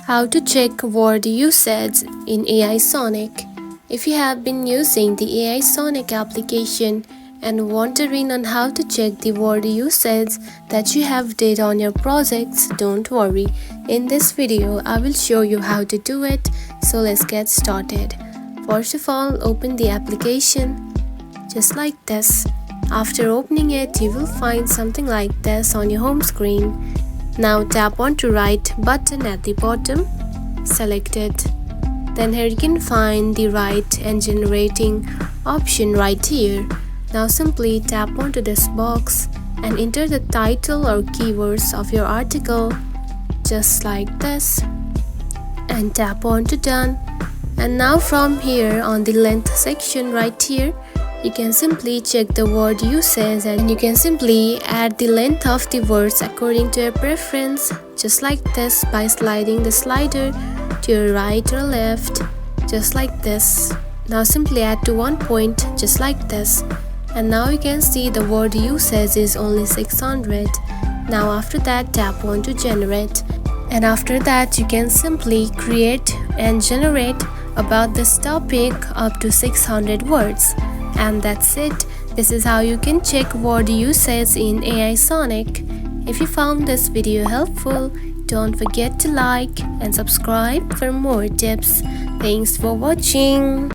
How to check word usage in AI Sonic. If you have been using the AI Sonic application and wondering on how to check the word usage that you have did on your projects, don't worry. In this video, I will show you how to do it. So let's get started. First of all, open the application just like this. After opening it, you will find something like this on your home screen. Now tap on to right button at the bottom, select it. Then here you can find the write and generating option right here. Now simply tap onto this box and enter the title or keywords of your article just like this and tap on to done. And now from here on the length section right here, you can simply check the word usage and you can simply add the length of the words according to your preference just like this by sliding the slider to your right or left just like this. Now simply add to 1 point just like this, and now you can see the word usage is only 600. Now after that, tap on to generate, and after that you can simply create and generate about this topic up to 600 words. And that's it. This is how you can check word usage in AI Sonic. If you found this video helpful, don't forget to like and subscribe for more tips. Thanks for watching.